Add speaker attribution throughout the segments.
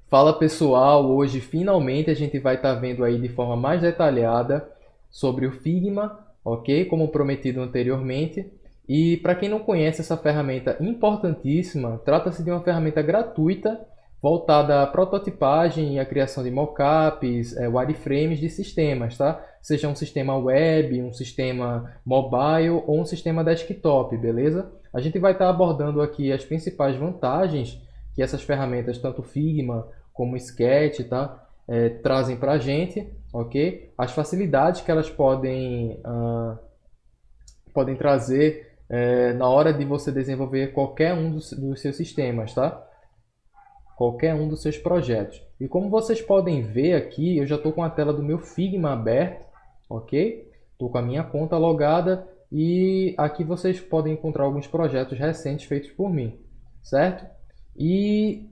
Speaker 1: Fala pessoal, hoje finalmente a gente vai estar vendo aí de forma mais detalhada sobre o Figma, ok? Como prometido anteriormente. E para quem não conhece essa ferramenta importantíssima, trata-se de uma ferramenta gratuita voltada à prototipagem e à criação de mockups, wireframes de sistemas, tá? Seja um sistema web, um sistema mobile ou um sistema desktop, beleza? A gente vai estar abordando aqui as principais vantagens que essas ferramentas, tanto Figma como Sketch, tá? Trazem para a gente, ok? As facilidades que elas podem trazer na hora de você desenvolver qualquer um dos seus sistemas, tá? Qualquer um dos seus projetos. E como vocês podem ver aqui, eu já estou com a tela do meu Figma aberto, ok? Estou com a minha conta logada e aqui vocês podem encontrar alguns projetos recentes feitos por mim, certo? E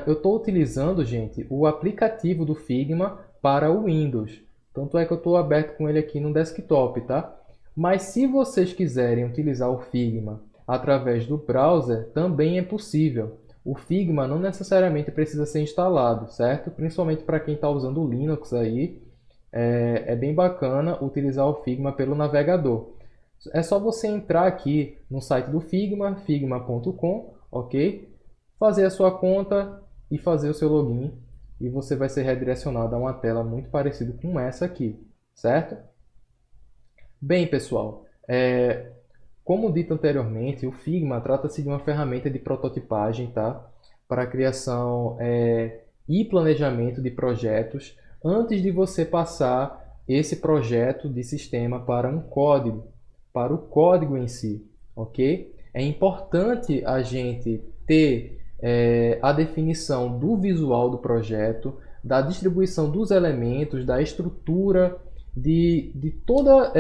Speaker 1: eu estou utilizando, gente, o aplicativo do Figma para o Windows. Tanto é que eu estou aberto com ele aqui no desktop, tá? Mas se vocês quiserem utilizar o Figma através do browser, também é possível. O Figma não necessariamente precisa ser instalado, certo? Principalmente para quem está usando o Linux aí, é bem bacana utilizar o Figma pelo navegador. É só você entrar aqui no site do Figma, figma.com, ok? Fazer a sua conta e fazer o seu login e você vai ser redirecionado a uma tela muito parecida com essa aqui, certo? Bem, pessoal, como dito anteriormente, o Figma trata-se de uma ferramenta de prototipagem, tá? Para a criação e planejamento de projetos antes de você passar esse projeto de sistema para o código em si, ok? É importante a gente ter a definição do visual do projeto, da distribuição dos elementos, da estrutura de toda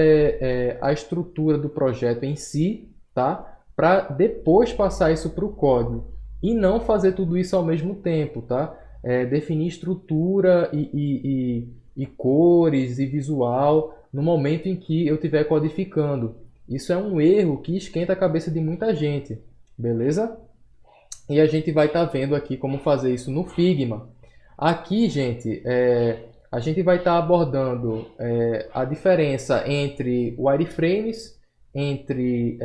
Speaker 1: a estrutura do projeto em si, tá? Para depois passar isso para o código e não fazer tudo isso ao mesmo tempo, tá? Definir estrutura e cores e visual no momento em que eu estiver codificando. Isso é um erro que esquenta a cabeça de muita gente, beleza? E a gente vai estar vendo aqui como fazer isso no Figma. Aqui, gente, a gente vai estar abordando a diferença entre wireframes, entre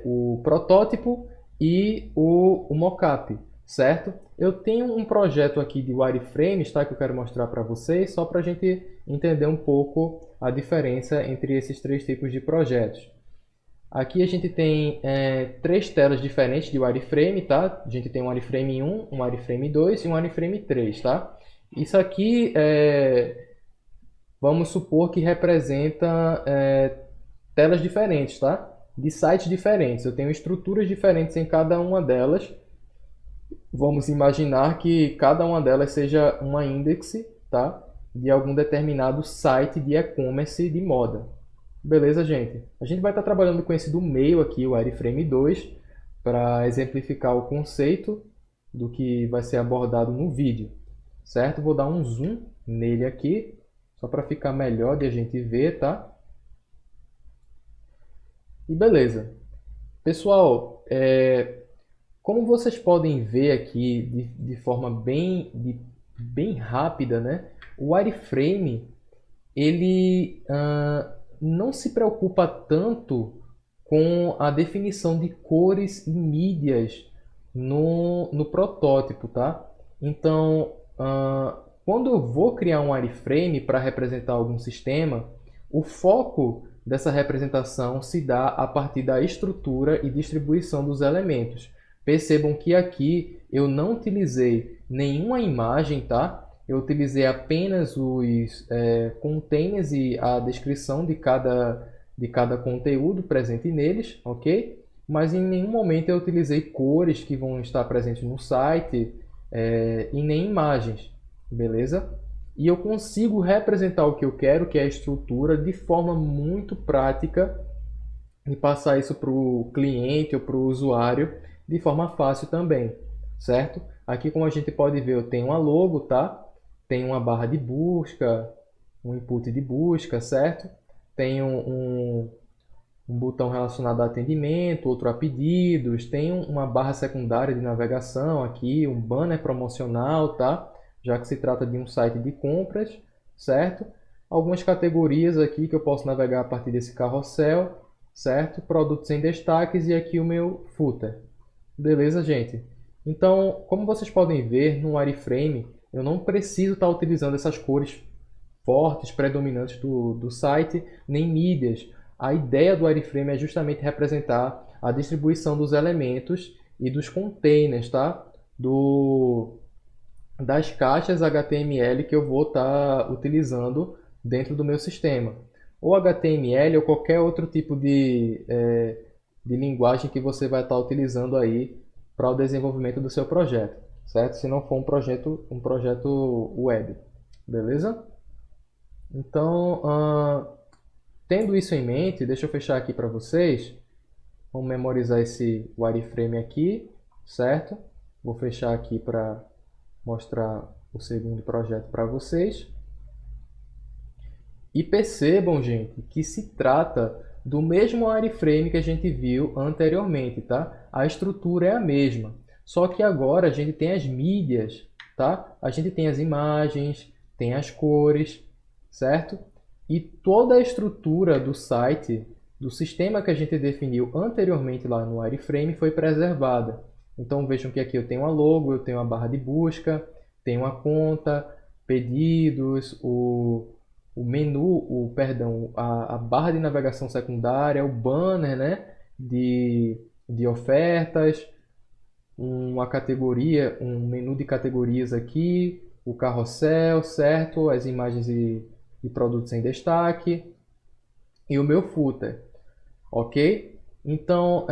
Speaker 1: o protótipo e o mockup, certo? Eu tenho um projeto aqui de wireframes, tá, que eu quero mostrar para vocês, só para a gente entender um pouco a diferença entre esses três tipos de projetos. Aqui a gente tem três telas diferentes de wireframe, tá? A gente tem um wireframe 1, um wireframe 2 e um wireframe 3, tá? Isso aqui, vamos supor que representa telas diferentes, tá? De sites diferentes. Eu tenho estruturas diferentes em cada uma delas. Vamos imaginar que cada uma delas seja uma index, tá? De algum determinado site de e-commerce de moda. Beleza, gente? A gente vai estar trabalhando com esse do meio aqui, o wireframe 2, para exemplificar o conceito do que vai ser abordado no vídeo, certo? Vou dar um zoom nele aqui, só para ficar melhor de a gente ver, tá? E beleza. Pessoal, como vocês podem ver aqui de forma bem rápida, né? O wireframe ele não se preocupa tanto com a definição de cores e mídias no protótipo, tá? Então, quando eu vou criar um wireframe para representar algum sistema, o foco dessa representação se dá a partir da estrutura e distribuição dos elementos. Percebam que aqui eu não utilizei nenhuma imagem, tá? Eu utilizei apenas os containers e a descrição de cada conteúdo presente neles, ok? Mas em nenhum momento eu utilizei cores que vão estar presentes no site e nem imagens, beleza? E eu consigo representar o que eu quero, que é a estrutura, de forma muito prática e passar isso para o cliente ou para o usuário de forma fácil também, certo? Aqui, como a gente pode ver, eu tenho uma logo, tá? Tem uma barra de busca, um input de busca, certo? Tem um botão relacionado a atendimento, outro a pedidos, tem uma barra secundária de navegação aqui, um banner promocional, tá? já que se trata de um site de compras, certo? Algumas categorias aqui que eu posso navegar a partir desse carrossel, certo? Produtos em destaques e aqui o meu footer. Beleza, gente? Então, como vocês podem ver no wireframe, eu não preciso estar utilizando essas cores fortes, predominantes do site, nem mídias. A ideia do wireframe é justamente representar a distribuição dos elementos e dos containers, tá? Das caixas HTML que eu vou estar utilizando dentro do meu sistema. Ou HTML ou qualquer outro tipo de linguagem que você vai estar utilizando aí para o desenvolvimento do seu projeto, certo? Se não for um projeto web, beleza? Então, tendo isso em mente, deixa eu fechar aqui para vocês. Vamos memorizar esse wireframe aqui, certo? Vou fechar aqui para mostrar o segundo projeto para vocês. E percebam, gente, que se trata do mesmo wireframe que a gente viu anteriormente, tá? A estrutura é a mesma, só que agora a gente tem as mídias, tá? A gente tem as imagens, tem as cores, certo? E toda a estrutura do site, do sistema que a gente definiu anteriormente lá no wireframe foi preservada. Então vejam que aqui eu tenho a logo, eu tenho a barra de busca, tenho a conta, pedidos, o menu, a barra de navegação secundária, o banner, né, de ofertas, uma categoria, um menu de categorias aqui, o carrossel, certo? As imagens e produtos em destaque e o meu footer, ok? Então,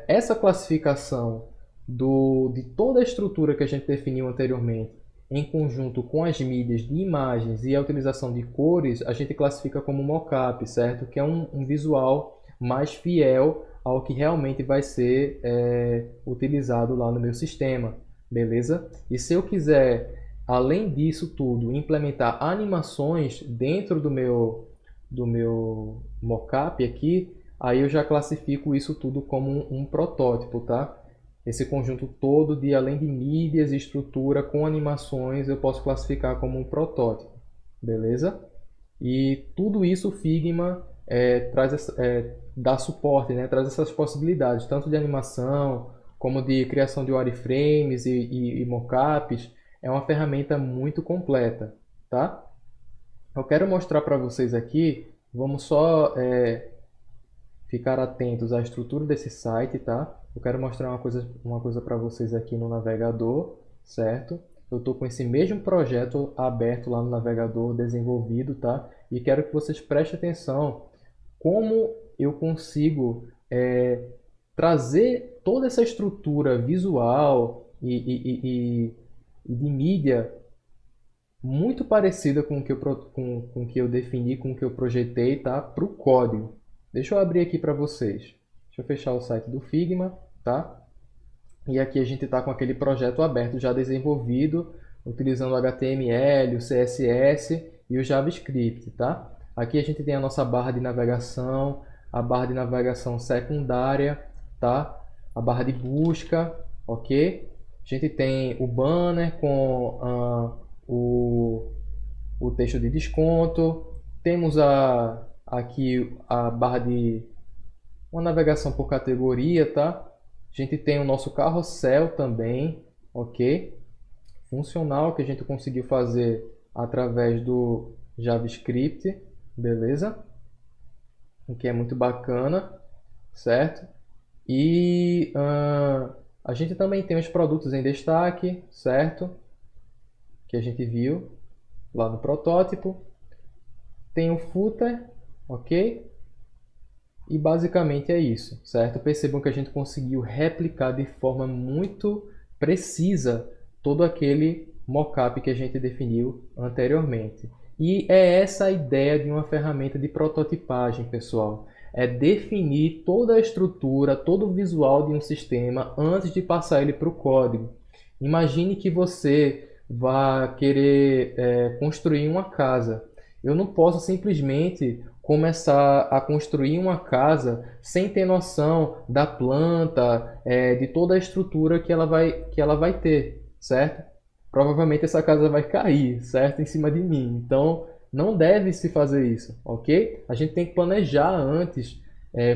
Speaker 1: essa classificação de toda a estrutura que a gente definiu anteriormente, em conjunto com as mídias de imagens e a utilização de cores, a gente classifica como mockup, certo? Que é um visual mais fiel ao que realmente vai ser utilizado lá no meu sistema, beleza? E se eu quiser, além disso tudo, implementar animações dentro do meu mockup aqui, aí eu já classifico isso tudo como um protótipo, tá? Esse conjunto todo de, além de mídias e estrutura com animações, eu posso classificar como um protótipo, beleza? E tudo isso o Figma dá suporte, né? Traz essas possibilidades, tanto de animação, como de criação de wireframes e mockups. É uma ferramenta muito completa, tá? Eu quero mostrar para vocês aqui, vamos só ficar atentos à estrutura desse site, tá? Eu quero mostrar uma coisa para vocês aqui no navegador, certo? Eu estou com esse mesmo projeto aberto lá no navegador, desenvolvido, tá? E quero que vocês prestem atenção como eu consigo trazer toda essa estrutura visual e de mídia muito parecida com o que eu defini, com o que eu projetei, tá? Para o código. Deixa eu abrir aqui para vocês. Deixa eu fechar o site do Figma, tá? E aqui a gente está com aquele projeto aberto já desenvolvido, utilizando o HTML, o CSS e o JavaScript, tá? Aqui a gente tem a nossa barra de navegação, a barra de navegação secundária, tá? A barra de busca, ok? A gente tem o banner com o texto de desconto. Temos aqui a barra de uma navegação por categoria, tá? A gente tem o nosso carrossel também, ok? Funcional, que a gente conseguiu fazer através do JavaScript, beleza? O que é muito bacana, certo? E a gente também tem os produtos em destaque, certo? Que a gente viu lá no protótipo. Tem o footer, ok? E basicamente é isso, certo? Percebam que a gente conseguiu replicar de forma muito precisa todo aquele mockup que a gente definiu anteriormente. E é essa a ideia de uma ferramenta de prototipagem, pessoal. É definir toda a estrutura, todo o visual de um sistema antes de passar ele para o código. Imagine que você vai querer construir uma casa. Eu não posso simplesmente começar a construir uma casa sem ter noção da planta, de toda a estrutura que ela vai ter, certo? provavelmente essa casa vai cair, certo? Em cima de mim. Então, não deve se fazer isso, ok? A gente tem que planejar antes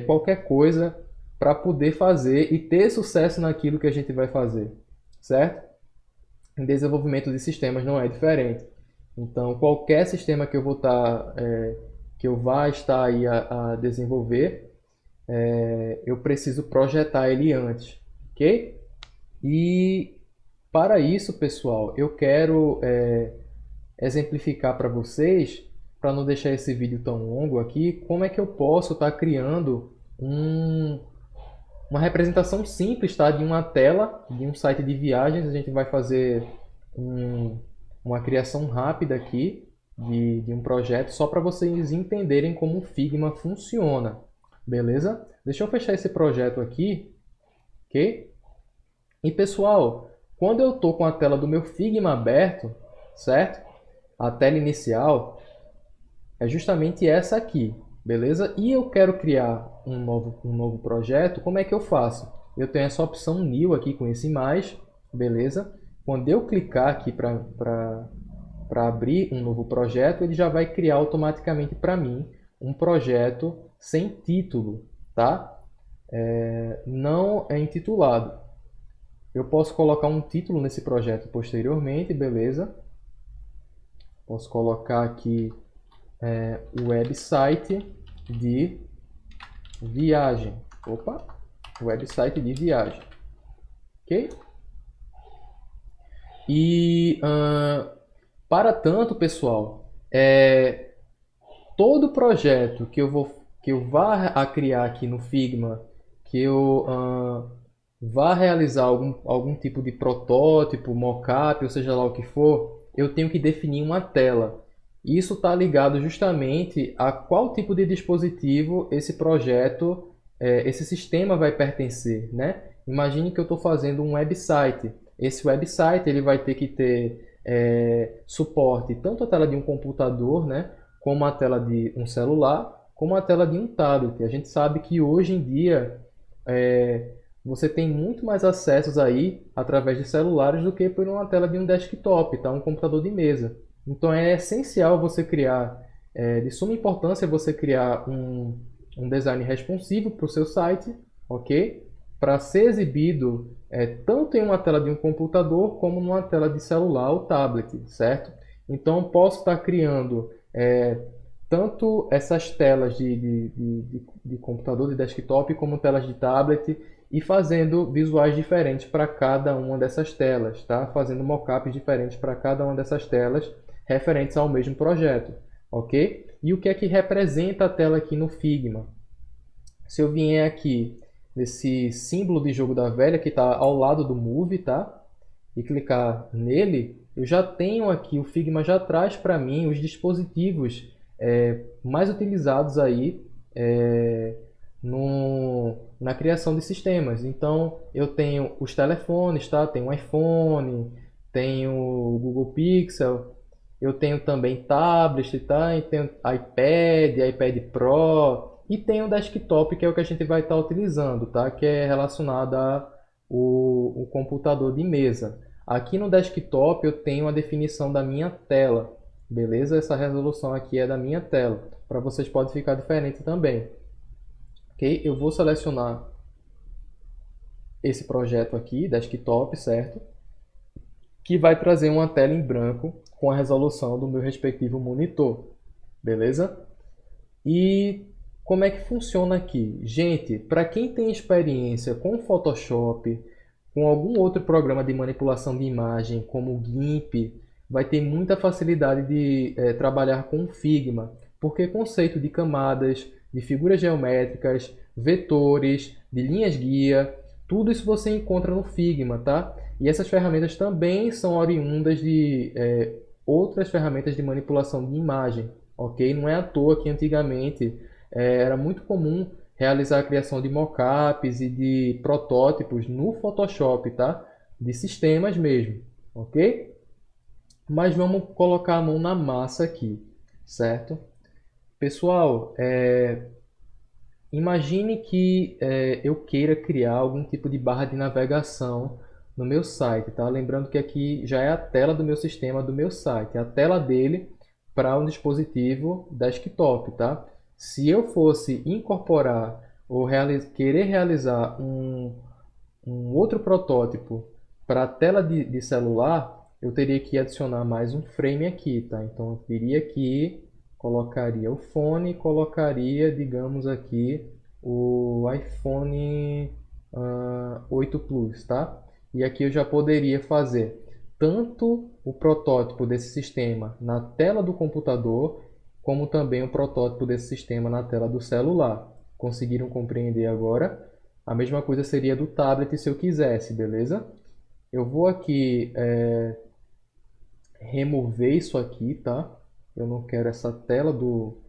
Speaker 1: qualquer coisa para poder fazer e ter sucesso naquilo que a gente vai fazer, certo? Em desenvolvimento de sistemas não é diferente. Então, qualquer sistema que eu vou estar, que eu vá estar aí a desenvolver, eu preciso projetar ele antes, ok? E para isso, pessoal, eu quero exemplificar para vocês, para não deixar esse vídeo tão longo aqui, como é que eu posso estar criando uma representação simples, tá? De uma tela, de um site de viagens. A gente vai fazer uma criação rápida aqui de um projeto, só para vocês entenderem como o Figma funciona, beleza? Deixa eu fechar esse projeto aqui, ok? E pessoal, quando eu estou com a tela do meu Figma aberto, certo? A tela inicial é justamente essa aqui, beleza? E eu quero criar um novo projeto, como é que eu faço? Eu tenho essa opção New aqui com esse mais, beleza? Quando eu clicar aqui para abrir um novo projeto, ele já vai criar automaticamente para mim um projeto sem título, tá? Não é intitulado. Eu posso colocar um título nesse projeto posteriormente, beleza? Posso colocar aqui website de viagem. Opa! Website de viagem. Ok? E para tanto, pessoal, todo projeto que eu vá a criar aqui no Figma, que eu vá realizar algum tipo de protótipo, mockup, ou seja lá o que for, eu tenho que definir uma tela. Isso está ligado justamente a qual tipo de dispositivo esse projeto, esse sistema vai pertencer, né? Imagine que eu estou fazendo um website. Esse website ele vai ter que ter suporte tanto a tela de um computador, né, como a tela de um celular, como a tela de um tablet. A gente sabe que hoje em dia você tem muito mais acessos aí através de celulares do que por uma tela de um desktop, tá? Um computador de mesa. Então é essencial você criar, de suma importância você criar um design responsivo para o seu site, ok? Para ser exibido tanto em uma tela de um computador como numa tela de celular ou tablet, certo? Então posso estar criando tanto essas telas de computador, de desktop, como telas de tablet e fazendo visuais diferentes para cada uma dessas telas, tá? Fazendo mockups diferentes para cada uma dessas telas referentes ao mesmo projeto, ok? E o que é que representa a tela aqui no Figma? Se eu vier aqui nesse símbolo de jogo da velha que está ao lado do Move, tá? E clicar nele, eu já tenho aqui, o Figma já traz para mim os dispositivos mais utilizados aí na criação de sistemas. Então, eu tenho os telefones, tá? Tenho o iPhone, tenho o Google Pixel, eu tenho também tablet, tá? E tenho iPad Pro e tenho o desktop, que é o que a gente vai estar utilizando, tá? Que é relacionado ao computador de mesa. Aqui no desktop eu tenho a definição da minha tela, beleza? Essa resolução aqui é da minha tela. Para vocês pode ficar diferente também. Ok? Eu vou selecionar esse projeto aqui, desktop, certo? Que vai trazer uma tela em branco com a resolução do meu respectivo monitor, beleza? E como é que funciona aqui? Gente, para quem tem experiência com Photoshop, com algum outro programa de manipulação de imagem, como o GIMP, vai ter muita facilidade de trabalhar com o Figma, porque conceito de camadas, de figuras geométricas, vetores, de linhas guia, tudo isso você encontra no Figma, tá? E essas ferramentas também são oriundas de outras ferramentas de manipulação de imagem, ok? Não é à toa que antigamente era muito comum realizar a criação de mockups e de protótipos no Photoshop, tá? De sistemas mesmo, ok? Mas vamos colocar a mão na massa aqui, certo? Pessoal, imagine que eu queira criar algum tipo de barra de navegação no meu site, tá? Lembrando que aqui já é a tela do meu sistema, do meu site, a tela dele para um dispositivo desktop, tá? Se eu fosse incorporar ou querer realizar um outro protótipo para a tela de celular, eu teria que adicionar mais um frame aqui, tá? Então eu viria aqui, colocaria o fone, colocaria, digamos aqui, o iPhone 8 Plus, tá? E aqui eu já poderia fazer tanto o protótipo desse sistema na tela do computador, como também o protótipo desse sistema na tela do celular. Conseguiram compreender agora? A mesma coisa seria do tablet se eu quisesse, beleza? Eu vou aqui remover isso aqui, tá? Eu não quero essa tela do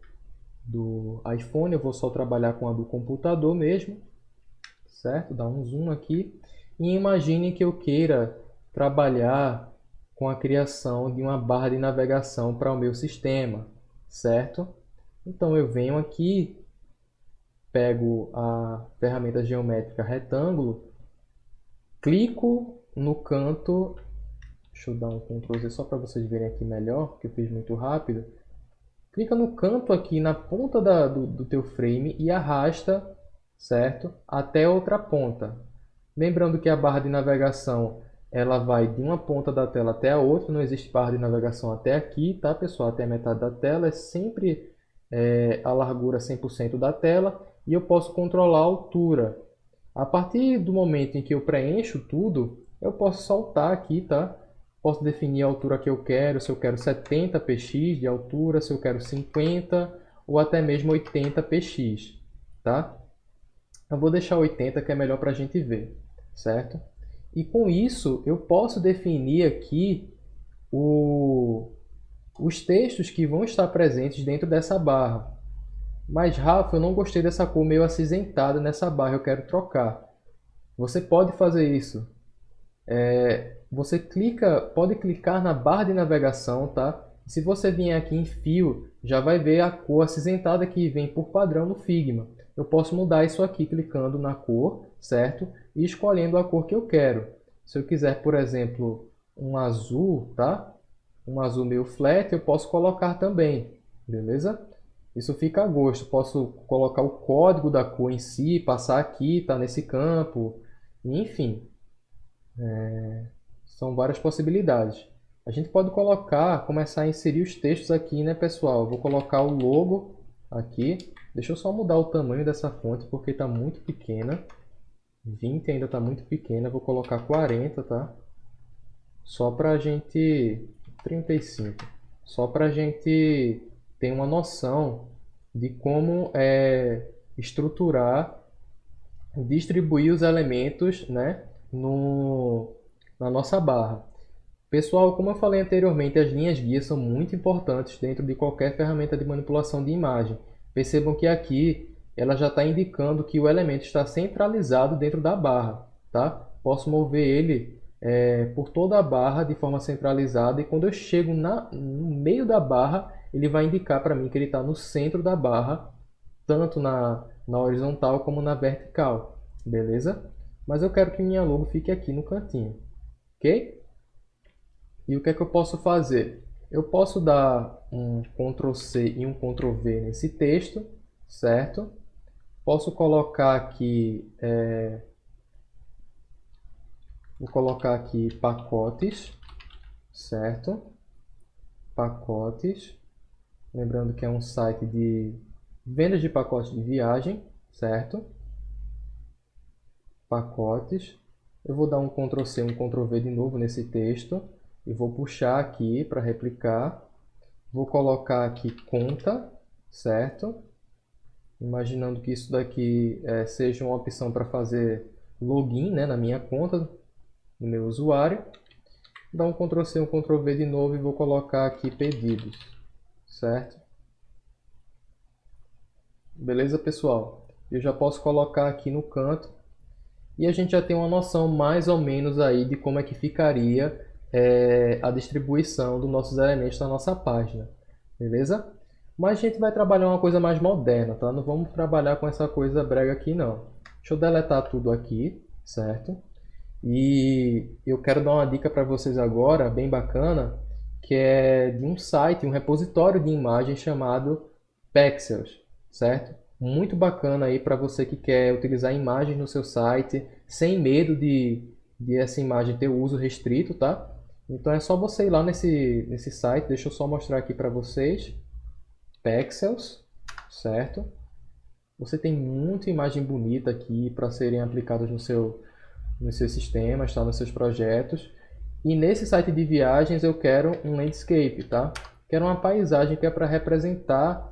Speaker 1: iPhone, eu vou só trabalhar com a do computador mesmo, certo? Dá um zoom aqui. E imagine que eu queira trabalhar com a criação de uma barra de navegação para o meu sistema, certo? Então eu venho aqui, pego a ferramenta geométrica retângulo, clico no canto, deixa eu dar um Ctrl Z só para vocês verem aqui melhor, que eu fiz muito rápido. Clica no canto aqui na ponta do teu frame e arrasta, certo? Até outra ponta. Lembrando que a barra de navegação ela vai de uma ponta da tela até a outra, não existe barra de navegação até aqui, tá pessoal? Até a metade da tela, é sempre a largura 100% da tela e eu posso controlar a altura. A partir do momento em que eu preencho tudo, eu posso soltar aqui, tá? Posso definir a altura que eu quero, se eu quero 70 px de altura, se eu quero 50 ou até mesmo 80 px, tá? Eu vou deixar 80 que é melhor para a gente ver, certo? E com isso eu posso definir aqui os textos que vão estar presentes dentro dessa barra. Mas Rafa, eu não gostei dessa cor meio acinzentada nessa barra, eu quero trocar. Você pode fazer isso. Você pode clicar na barra de navegação, tá? Se você vier aqui em fio, já vai ver a cor acinzentada que vem por padrão no Figma. Eu posso mudar isso aqui clicando na cor, certo? E escolhendo a cor que eu quero. Se eu quiser, por exemplo, um azul, tá? Um azul meio flat, eu posso colocar também, beleza? Isso fica a gosto. Posso colocar o código da cor em si, passar aqui, tá nesse campo, enfim. São várias possibilidades. A gente pode começar a inserir os textos aqui, né, pessoal? Eu vou colocar o logo aqui. Deixa eu só mudar o tamanho dessa fonte porque está muito pequena. 20 ainda está muito pequena. Vou colocar 40, tá? Só para a gente... 35. Só para a gente ter uma noção de como estruturar, distribuir os elementos, né, na nossa barra. Pessoal, como eu falei anteriormente, as linhas guia são muito importantes dentro de qualquer ferramenta de manipulação de imagem. Percebam que aqui ela já está indicando que o elemento está centralizado dentro da barra, tá? Posso mover ele por toda a barra de forma centralizada e quando eu chego no meio da barra, ele vai indicar para mim que ele está no centro da barra, tanto na horizontal como na vertical, beleza? Mas eu quero que minha logo fique aqui no cantinho, ok? E o que é que eu posso fazer? Eu posso dar um Ctrl C e um Ctrl V nesse texto, certo? Posso colocar aqui, vou colocar aqui pacotes, certo? Pacotes, lembrando que é um site de vendas de pacotes de viagem, certo? Pacotes. Eu vou dar um Ctrl C e um Ctrl V de novo nesse texto. E vou puxar aqui para replicar. Vou colocar aqui conta, certo? Imaginando que isso daqui seja uma opção para fazer login, né, na minha conta, no meu usuário. Vou dar um Ctrl C, um Ctrl V de novo e vou colocar aqui pedidos, certo? Beleza, pessoal? Eu já posso colocar aqui no canto e a gente já tem uma noção mais ou menos aí de como é que ficaria a distribuição dos nossos elementos na nossa página, beleza? Mas a gente vai trabalhar uma coisa mais moderna, tá? Não vamos trabalhar com essa coisa brega aqui não. Deixa eu deletar tudo aqui, certo? E eu quero dar uma dica para vocês agora, bem bacana, que é de um site, um repositório de imagens chamado Pexels, certo? Muito bacana aí para você que quer utilizar imagens no seu site sem medo de essa imagem ter uso restrito, tá? Então é só você ir lá nesse site, deixa eu só mostrar aqui para vocês, Pexels, certo? Você tem muita imagem bonita aqui para serem aplicadas nos seus sistemas, tá? Nos seus projetos. E nesse site de viagens eu quero um landscape, tá? Quero uma paisagem que é para representar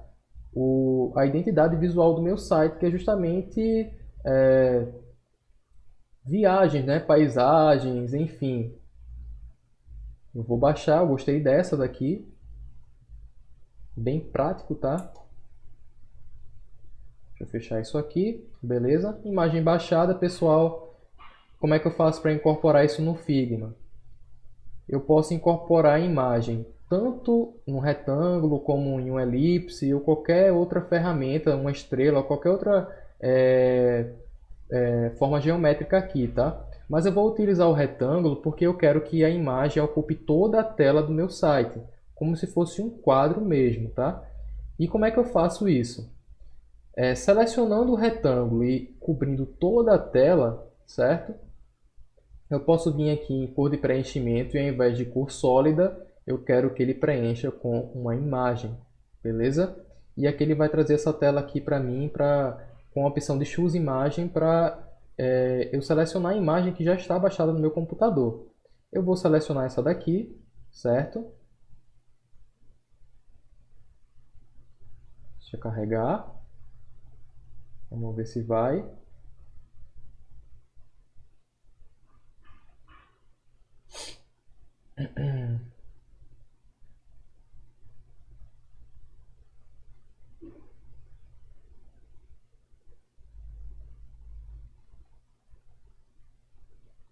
Speaker 1: a identidade visual do meu site, que é justamente viagens, né? Paisagens, enfim. Eu vou baixar, eu gostei dessa daqui. Bem prático, tá? Deixa eu fechar isso aqui, beleza? Imagem baixada, pessoal. Como é que eu faço para incorporar isso no Figma? Eu posso incorporar a imagem tanto no retângulo como em um elipse ou qualquer outra ferramenta, uma estrela ou qualquer outra forma geométrica aqui, tá? Mas eu vou utilizar o retângulo porque eu quero que a imagem ocupe toda a tela do meu site, como se fosse um quadro mesmo, tá? E como é que eu faço isso? Selecionando o retângulo e cobrindo toda a tela, certo? Eu posso vir aqui em cor de preenchimento e ao invés de cor sólida, eu quero que ele preencha com uma imagem, beleza? E aqui ele vai trazer essa tela aqui para mim com a opção de Choose Imagem para eu selecionar a imagem que já está baixada no meu computador. Eu vou selecionar essa daqui, certo? Deixa eu carregar. Vamos ver se vai.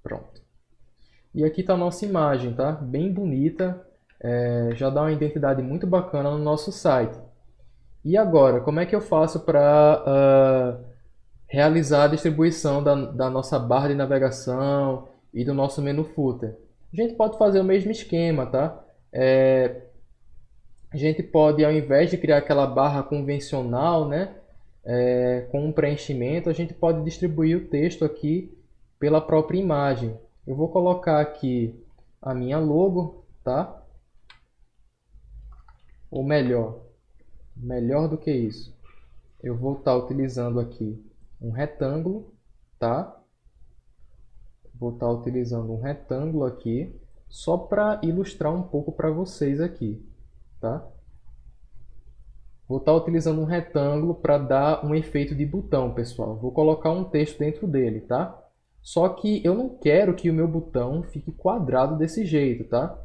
Speaker 1: Pronto. E aqui está a nossa imagem, tá? Bem bonita. Já dá uma identidade muito bacana no nosso site. E agora, como é que eu faço para realizar a distribuição da nossa barra de navegação e do nosso menu footer? A gente pode fazer o mesmo esquema, tá? A gente pode, ao invés de criar aquela barra convencional, né, com um preenchimento, a gente pode distribuir o texto aqui pela própria imagem. Eu vou colocar aqui a minha logo, tá? Ou melhor do que isso, eu vou estar utilizando aqui um retângulo, tá? Vou estar utilizando um retângulo aqui, só para ilustrar um pouco para vocês aqui, tá? Vou estar utilizando um retângulo para dar um efeito de botão, pessoal. Vou colocar um texto dentro dele, tá? Só que eu não quero que o meu botão fique quadrado desse jeito, tá?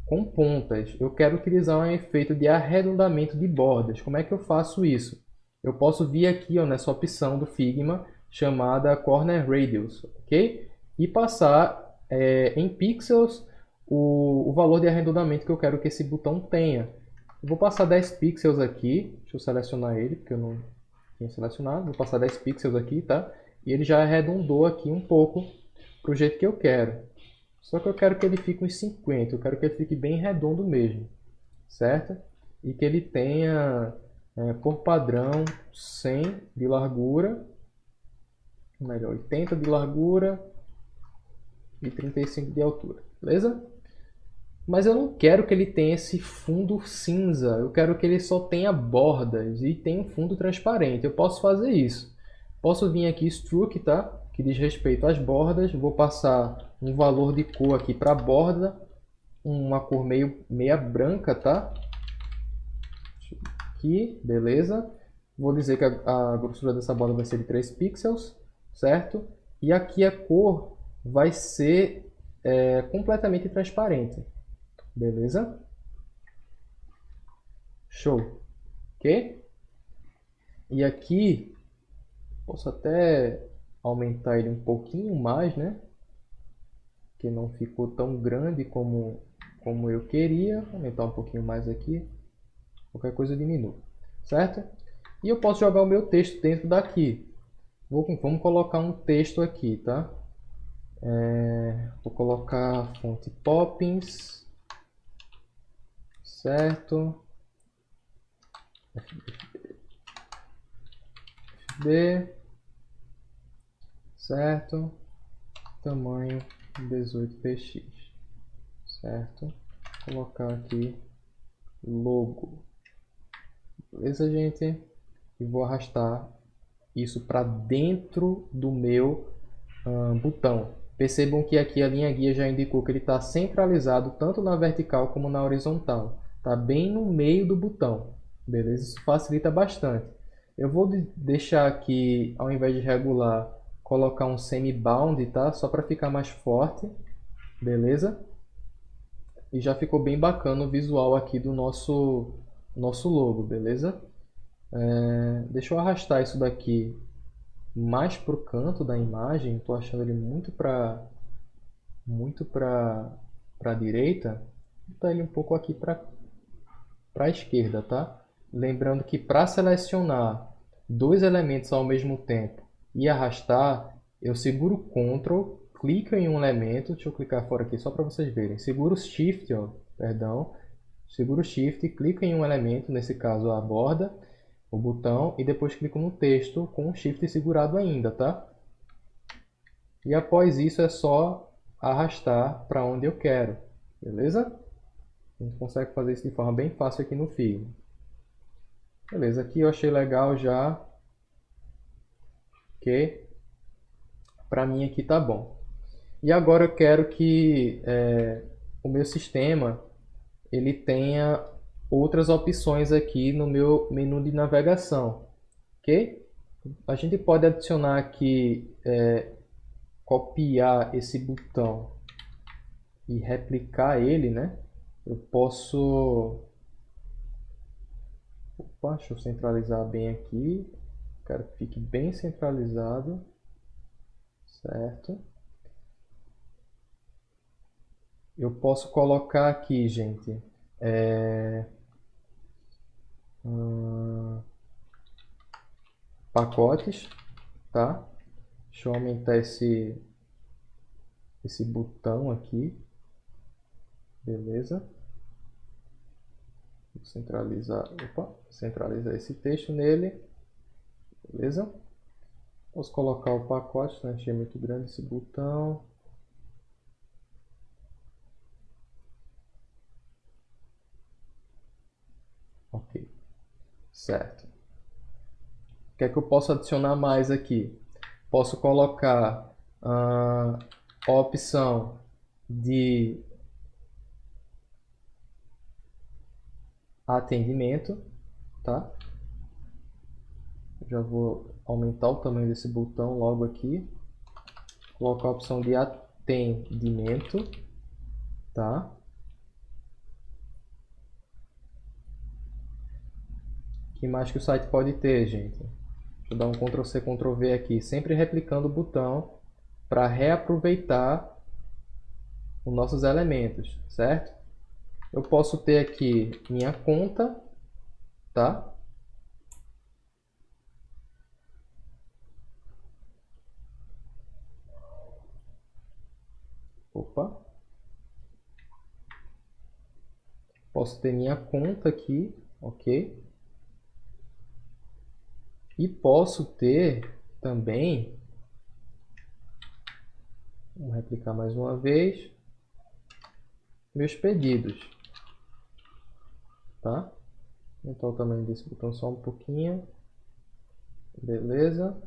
Speaker 1: Com pontas. Eu quero utilizar um efeito de arredondamento de bordas. Como é que eu faço isso? Eu posso vir aqui ó, nessa opção do Figma chamada Corner Radius, ok? E passar em pixels o valor de arredondamento que eu quero que esse botão tenha. Eu vou passar 10 pixels aqui, deixa eu selecionar ele, porque eu não tinha selecionado. Vou passar 10 pixels aqui, tá? E ele já arredondou aqui um pouco para o jeito que eu quero. Só que eu quero que ele fique uns 50, eu quero que ele fique bem redondo mesmo, certo? E que ele tenha, por padrão, 100 de largura, melhor, 80 de largura e 35 de altura, beleza? Mas eu não quero que ele tenha esse fundo cinza, eu quero que ele só tenha bordas e tenha um fundo transparente. Eu posso fazer isso. Posso vir aqui Stroke, tá? Que diz respeito às bordas. Vou passar um valor de cor aqui para a borda, uma cor meia branca, tá? Aqui, beleza. Vou dizer que a grossura dessa borda vai ser de 3 pixels, certo? E aqui a cor vai ser completamente transparente. Beleza? Show. Ok? E aqui, posso até aumentar ele um pouquinho mais, né? Que não ficou tão grande como eu queria. Aumentar um pouquinho mais aqui. Qualquer coisa eu diminuo. Certo? E eu posso jogar o meu texto dentro daqui. Vamos colocar um texto aqui, tá? Vou colocar a fonte Poppins, certo? FB, certo? Tamanho 18px, certo? Vou colocar aqui logo, beleza, gente? E vou arrastar isso para dentro do meu botão. Percebam que aqui a linha guia já indicou que ele está centralizado tanto na vertical como na horizontal. Está bem no meio do botão, beleza? Isso facilita bastante. Eu vou deixar aqui, ao invés de regular, colocar um semi-bound, tá? Só para ficar mais forte, beleza? E já ficou bem bacana o visual aqui do nosso logo, beleza? Deixa eu arrastar isso daqui mais para o canto da imagem. Estou achando ele muito para a direita. Vou botar ele um pouco aqui para a esquerda, tá? Lembrando que para selecionar dois elementos ao mesmo tempo e arrastar, eu seguro o Ctrl, clico em um elemento, deixa eu clicar fora aqui só para vocês verem. Seguro o Shift, seguro o Shift, clico em um elemento, nesse caso a borda, o botão, e depois clico no texto com o Shift segurado ainda, tá? E após isso é só arrastar para onde eu quero, beleza? A gente consegue fazer isso de forma bem fácil aqui no Figma. Beleza, aqui eu achei legal já, que para mim aqui tá bom. E agora eu quero que o meu sistema ele tenha outras opções aqui no meu menu de navegação, ok? A gente pode adicionar aqui, copiar esse botão e replicar ele, né? Eu posso... Opa, deixa eu centralizar bem aqui. Quero que fique bem centralizado, certo? Eu posso colocar aqui, gente, pacotes, tá? Deixa eu aumentar esse botão aqui, beleza? Vou centralizar esse texto nele, beleza? Posso colocar o pacote, né? Achei muito grande esse botão. Ok, certo. O que é que eu posso adicionar mais aqui? Posso colocar a opção de atendimento, tá? Já vou aumentar o tamanho desse botão logo aqui. Colocar a opção de atendimento, tá? O que mais que o site pode ter, gente? Deixa eu dar um Ctrl C, Ctrl V aqui, sempre replicando o botão para reaproveitar os nossos elementos, certo? Eu posso ter aqui minha conta, tá? Opa. Posso ter minha conta aqui, ok? E posso ter também, vamos replicar mais uma vez, meus pedidos, tá? Aumentar o tamanho desse botão só um pouquinho, beleza?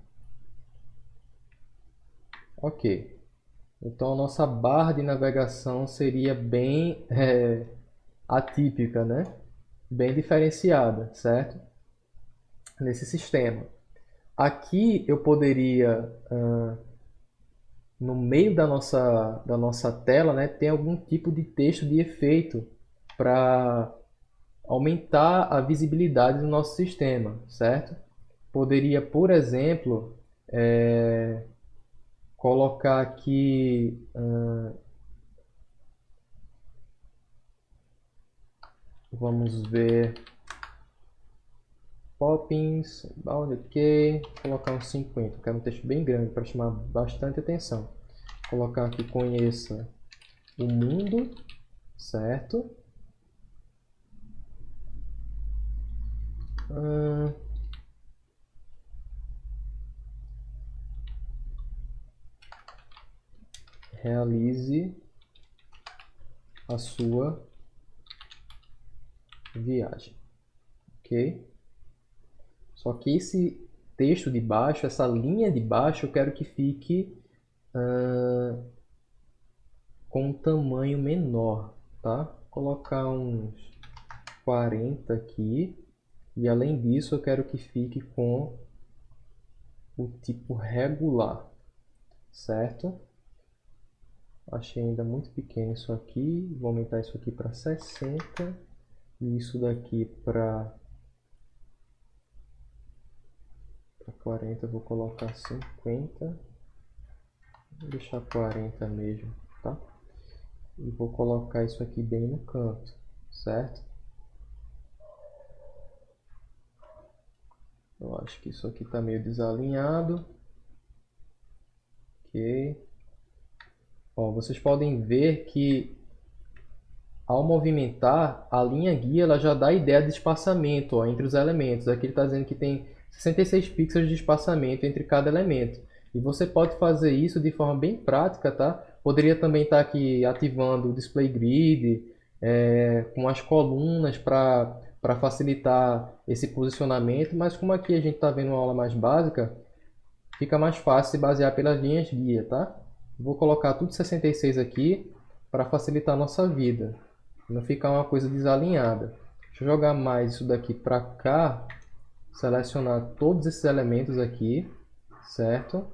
Speaker 1: Ok. Então a nossa barra de navegação seria bem atípica, né? Bem diferenciada, certo? Nesse sistema. Aqui eu poderia, no meio da nossa tela, né, ter algum tipo de texto de efeito para aumentar a visibilidade do nosso sistema, certo? Poderia, por exemplo, colocar aqui, vamos ver, Poppins, bound, ok, colocar uns 50, quero um texto bem grande para chamar bastante atenção. colocar aqui conheça o mundo, certo? Realize a sua viagem, ok? Só que esse texto de baixo, essa linha de baixo, eu quero que fique com um tamanho menor, tá? Vou colocar uns 40 aqui. E além disso, eu quero que fique com o tipo regular, certo? Achei ainda muito pequeno isso aqui. Vou aumentar isso aqui para 60. E isso daqui para 40, eu vou colocar 50. Vou deixar 40 mesmo, tá? E vou colocar isso aqui bem no canto, certo? Eu acho que isso aqui está meio desalinhado. Ok. Ó, vocês podem ver que ao movimentar, a linha guia ela já dá a ideia de espaçamento, ó, entre os elementos. Aqui ele está dizendo que tem 66 pixels de espaçamento entre cada elemento. E você pode fazer isso de forma bem prática, tá? Poderia também estar aqui ativando o display grid, com as colunas para facilitar esse posicionamento, mas como aqui a gente está vendo uma aula mais básica, fica mais fácil se basear pelas linhas guia, tá? Vou colocar tudo 66 aqui para facilitar a nossa vida, não ficar uma coisa desalinhada. Deixa eu jogar mais isso daqui para cá, selecionar todos esses elementos aqui, certo?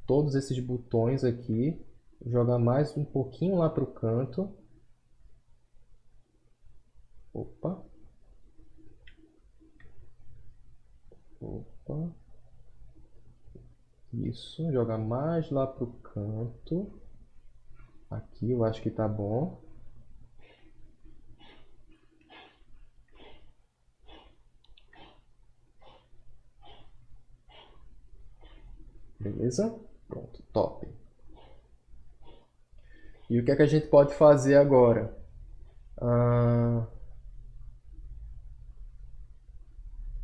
Speaker 1: Todos esses botões aqui, jogar mais um pouquinho lá para o canto. Opa. Opa. Isso, jogar mais lá para o canto. Aqui eu acho que tá bom. Beleza? Pronto, top. E o que é que a gente pode fazer agora?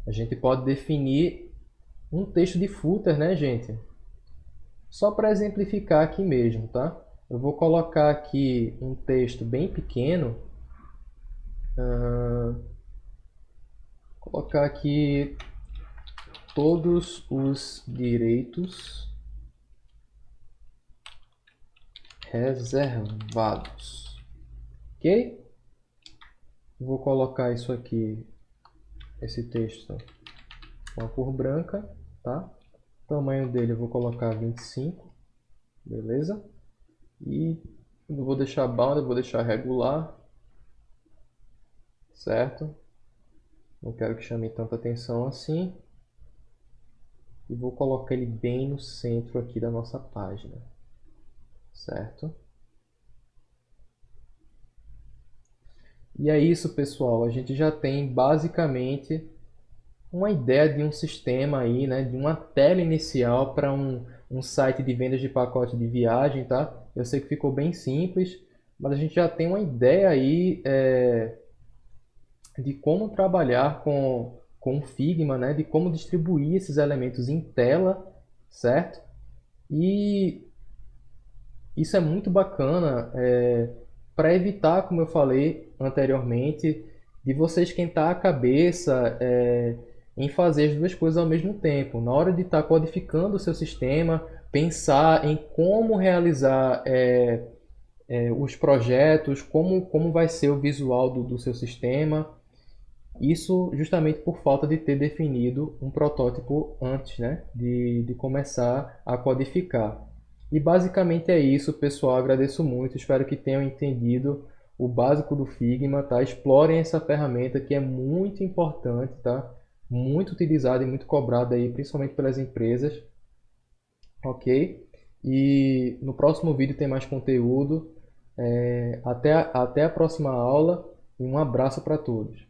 Speaker 1: A gente pode definir um texto de footer, né, gente? Só para exemplificar aqui mesmo, tá? Eu vou colocar aqui um texto bem pequeno. Colocar aqui todos os direitos reservados. Ok? Vou colocar isso aqui, esse texto, com a cor branca, tá? O tamanho dele eu vou colocar 25, beleza? E não vou deixar bound, eu vou deixar regular, certo? Não quero que chame tanta atenção assim. E vou colocar ele bem no centro aqui da nossa página, certo? E é isso, pessoal. A gente já tem basicamente uma ideia de um sistema aí, né? De uma tela inicial para um site de vendas de pacote de viagem, tá? Eu sei que ficou bem simples, mas a gente já tem uma ideia aí de como trabalhar com o Figma, né? De como distribuir esses elementos em tela, certo? E isso é muito bacana para evitar, como eu falei anteriormente, de você esquentar a cabeça em fazer as duas coisas ao mesmo tempo. Na hora de estar codificando o seu sistema, pensar em como realizar os projetos, como vai ser o visual do seu sistema. Isso justamente por falta de ter definido um protótipo antes, né, de começar a codificar. E basicamente é isso, pessoal. Agradeço muito, espero que tenham entendido o básico do Figma, tá? Explorem essa ferramenta que é muito importante, tá? Muito utilizada e muito cobrada aí, principalmente pelas empresas, ok? E no próximo vídeo tem mais conteúdo. Até a próxima aula e um abraço para todos.